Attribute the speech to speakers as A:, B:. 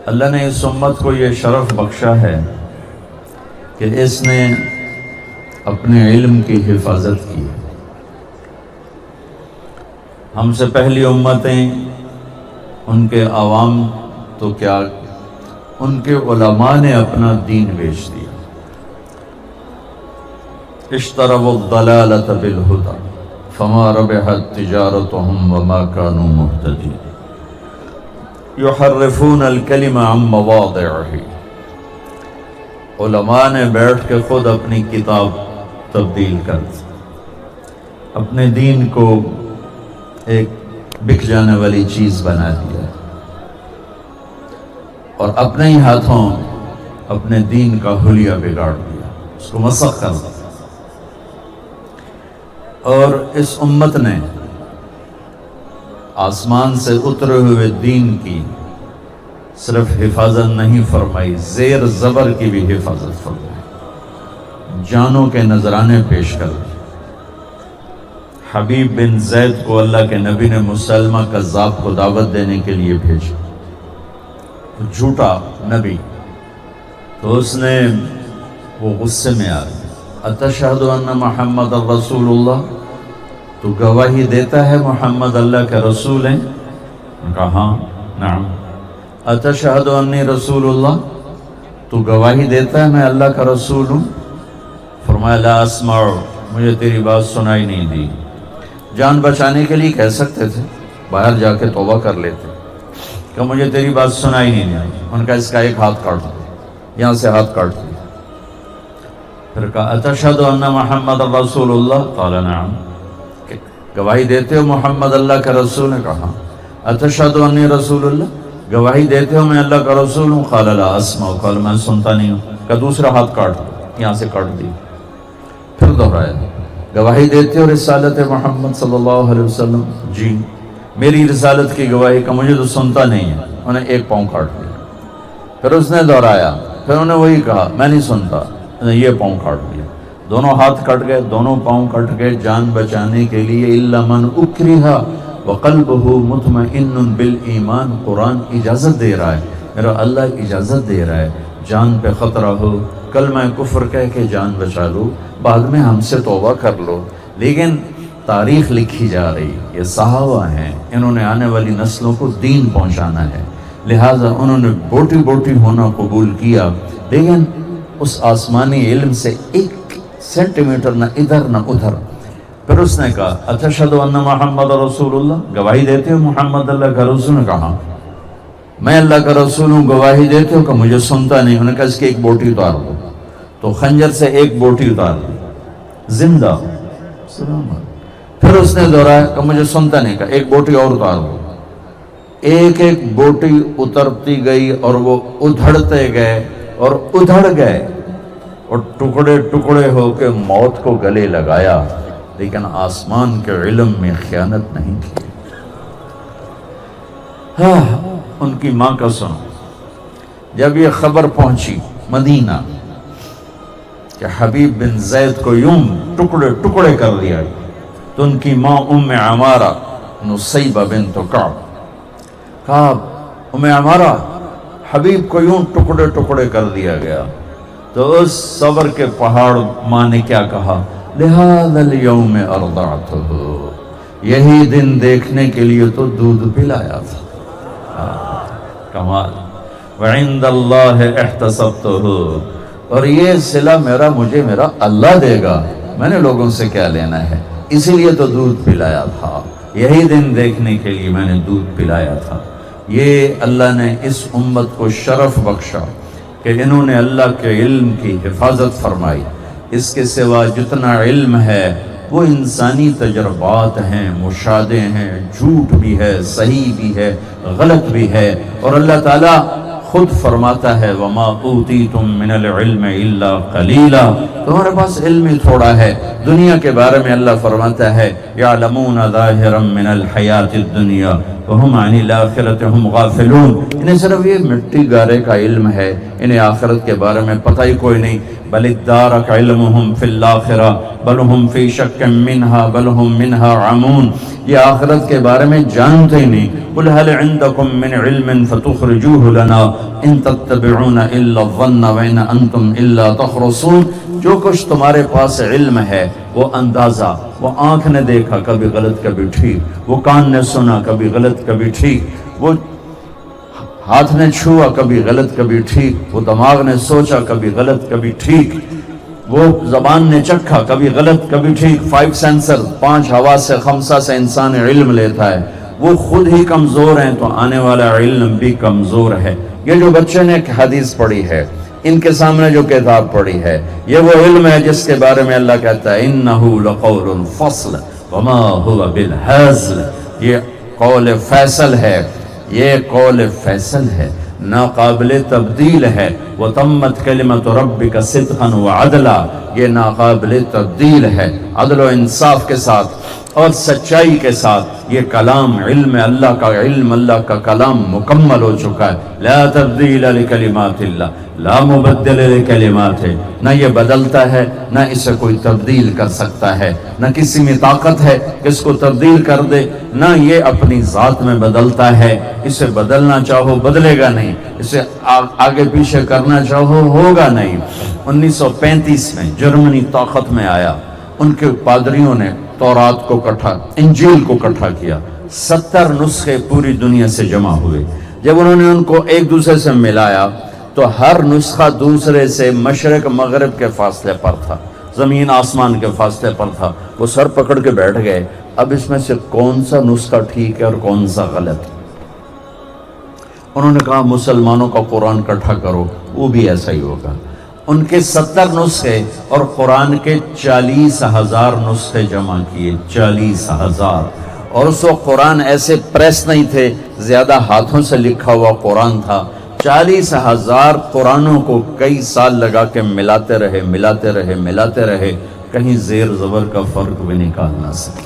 A: اللہ نے اس امت کو یہ شرف بخشا ہے کہ اس نے اپنے علم کی حفاظت کی. ہم سے پہلی امتیں ان کے عوام تو کیا، ان کے علماء نے اپنا دین بیچ دیا. اشتروا الضلالۃ بالہدی فما ربحت تجارتهم وما كانوا مهتدین یحرفون الکلم عن مواضعہ. علماء نے بیٹھ کے خود اپنی کتاب تبدیل کر دی، اپنے دین کو ایک بک جانے والی چیز بنا دیا اور اپنے ہی ہاتھوں اپنے دین کا حلیہ بگاڑ دیا، اس کو مسخ کر دیا. اور اس امت نے آسمان سے اترے ہوئے دین کی صرف حفاظت نہیں فرمائی، زیر زبر کی بھی حفاظت فرمائی، جانوں کے نذرانے پیش کر دی. حبیب بن زید کو اللہ کے نبی نے مسلمہ کذاب کو دعوت دینے کے لیے بھیجا، جھوٹا نبی. تو اس نے وہ غصے میں آ گیا، اتشہد ان محمد رسول اللہ، تو گواہی دیتا ہے محمد اللہ کے رسول ہیں؟ کہا ہاں نعم. اتشہد انی رسول اللہ، تو گواہی دیتا ہے میں اللہ کا رسول ہوں؟ فرمایا لا اسمع، مجھے تیری بات سنائی نہیں دی. جان بچانے کے لیے کہہ سکتے تھے، باہر جا کے توبہ کر لیتے کہ مجھے تیری بات سنائی نہیں دی. ان کا اس کا ایک ہاتھ کاٹ دو، یہاں سے ہاتھ کاٹ دیا. پھر کہا اتشہد ان محمد رسول اللہ؟ قال نعم، گواہی دیتے ہو محمد اللہ کا رسول نے؟ کہا اتشہد انی رسول اللہ، گواہی دیتے ہو میں اللہ کا رسول ہوں؟ قال لا اسمع، قال میں سنتا نہیں ہوں. کہ دوسرا ہاتھ کاٹ دو، یہاں سے کاٹ دی. پھر دہرایا گواہی دیتے ہو رسالت محمد صلی اللہ علیہ وسلم؟ جی. میری رسالت کی گواہی کا مجھے تو سنتا نہیں ہے. انہیں ایک پاؤں کاٹ دیا. پھر اس نے دہرایا، پھر انہیں وہی کہا میں نہیں سنتا، یہ پاؤں کاٹ دیا. دونوں ہاتھ کٹ گئے، دونوں پاؤں کٹ گئے جان بچانے کے لیے. الا من اکرہ وقلبہ مطمئن بالایمان. قرآن اجازت دے رہا ہے، میرا اللہ اجازت دے رہا ہے. جان پہ خطرہ ہو، کلمہ کفر کہہ کے جان بچا لو، بعد میں ہم سے توبہ کر لو. لیکن تاریخ لکھی جا رہی، یہ صحابہ ہیں، انہوں نے آنے والی نسلوں کو دین پہنچانا ہے، لہٰذا انہوں نے بوٹی بوٹی ہونا قبول کیا. لیکن اس آسمانی علم سے ایک سینٹی میٹر نہ ادھر نہ ادھر. پھر اس نے کہا اتشہد ان محمد رسول اللہ، گواہی دیتے ہو محمد اللہ کا رسول؟ نے کہا میں اللہ کا رسول ہوں. گواہی دیتے ہو؟ کہ مجھے سنتا نہیں. انہوں نے کہا اس کی ایک بوٹی اتار دو. تو خنجر سے ایک بوٹی اتار دی، زندہ. پھر اس نے دہرایا کہ مجھے سنتا نہیں. کہا ایک بوٹی اور اتار دو. ایک ایک بوٹی اترتی گئی اور وہ ادھڑتے گئے اور ادھڑ گئے اور ٹکڑے ٹکڑے ہو کے موت کو گلے لگایا. لیکن آسمان کے علم میں خیانت نہیں کی. ان کی ماں کا سنو، جب یہ خبر پہنچی مدینہ کہ حبیب بن زید کو یوں ٹکڑے ٹکڑے کر دیا، تو ان کی ماں ام عمارہ نصیبہ بنت کعب، کہا ام عمارہ حبیب کو یوں ٹکڑے ٹکڑے کر دیا گیا. تو اس صبر کے پہاڑ ماں نے کیا کہا، لہذا اليوم ارضعتہ، یہی دن دیکھنے کے لیے تو دودھ پلایا تھا. کمال. وعند اللہ احتسبتہ، اور یہ صلہ مجھے میرا اللہ دے گا، میں نے لوگوں سے کیا لینا ہے، اسی لیے تو دودھ پلایا تھا، یہی دن دیکھنے کے لیے میں نے دودھ پلایا تھا. یہ اللہ نے اس امت کو شرف بخشا کہ انہوں نے اللہ کے علم کی حفاظت فرمائی. اس کے سوا جتنا علم ہے وہ انسانی تجربات ہیں، مشاہدے ہیں، جھوٹ بھی ہے، صحیح بھی ہے، غلط بھی ہے. اور اللہ تعالیٰ خود فرماتا ہے وَمَا أُوتِيتُم مِّنَ الْعِلْمِ إِلَّا قَلِيلًا، تمہارے پاس علم ہی تھوڑا ہے. دنیا کے بارے میں اللہ فرماتا ہے يَعْلَمُونَ ظَاهِرًا مِّنَ الْحَيَاةِ الدُّنْيَا وَهُمْ عَنِ الْآخِرَةِ هُمْ غَافِلُونَ. انہیں صرف یہ مٹی گارے کا علم ہے، انہیں آخرت کے بارے میں پتہ ہی کوئی نہیں. بل ادارک علمہم فی الآخرہ بل ہم فی شک منہا بل ہم منہا عمون، یہ آخرت کے بارے میں جانتے ہی نہیں۔ قل هل عندکم من علم فتخرجوه لنا ان تتبعون الا الظن وان انتم الا تخرصون، جو کچھ تمہارے پاس علم ہے وہ اندازہ، وہ آنکھ نے دیکھا کبھی غلط کبھی ٹھیک، وہ کان نے سنا کبھی غلط کبھی ٹھیک، وہ ہاتھ نے چھوا کبھی غلط کبھی ٹھیک، وہ دماغ نے سوچا کبھی غلط کبھی ٹھیک، وہ زبان نے چکھا کبھی غلط کبھی ٹھیک۔ 5 سینسر، 5 حواس سے 5 سے انسان علم لیتا ہے، وہ خود ہی کمزور ہیں تو آنے والا علم بھی کمزور ہے۔ یہ جو بچے نے ایک حدیث پڑھی ہے، ان کے سامنے جو کتاب پڑھی ہے، یہ وہ علم ہے جس کے بارے میں اللہ کہتا ہے انہو لقول فصل وما هو بالہزل، یہ قول فیصل ہے، یہ قول فیصل ہے، ناقابل تبدیل ہے۔ وَتَمَّتْ كَلِمَةُ رَبِّكَ صِدْقًا وَعَدْلًا، یہ ناقابل تبدیل ہے، عدل و انصاف کے ساتھ اور سچائی کے ساتھ۔ یہ کلام علم اللہ کا کلام مکمل ہو چکا ہے۔ لا تبدیل لکلمات اللہ، لا مبدل لکلمات ہے، نہ یہ بدلتا ہے نہ اسے کوئی تبدیل کر سکتا ہے، نہ کسی میں طاقت ہے کہ اس کو تبدیل کر دے، نہ یہ اپنی ذات میں بدلتا ہے، اسے بدلنا چاہو بدلے گا نہیں، اسے آگے پیچھے کرنا چاہو ہوگا نہیں۔ 1935 میں جرمنی طاقت میں آیا، ان کے پادریوں نے تورات کو کٹھا، انجیل کو کٹھا کیا، 70 نسخے پوری دنیا سے جمع ہوئے۔ جب انہوں نے ان کو ایک دوسرے سے ملایا تو ہر نسخہ دوسرے سے مشرق مغرب کے فاصلے پر تھا، زمین آسمان کے فاصلے پر تھا۔ وہ سر پکڑ کے بیٹھ گئے، اب اس میں سے کون سا نسخہ ٹھیک ہے اور کون سا غلط ہے؟ انہوں نے کہا مسلمانوں کا قرآن کٹھا کرو، وہ بھی ایسا ہی ہوگا۔ ان کے 70 نسخے اور قرآن کے 40,000 نسخے جمع کیے، 40,000۔ اور اس وقت قرآن ایسے پریس نہیں تھے، زیادہ ہاتھوں سے لکھا ہوا قرآن تھا۔ 40,000 قرآنوں کو کئی سال لگا کے ملاتے رہے، کہیں زیر زبر کا فرق بھی نکال نہ سکے۔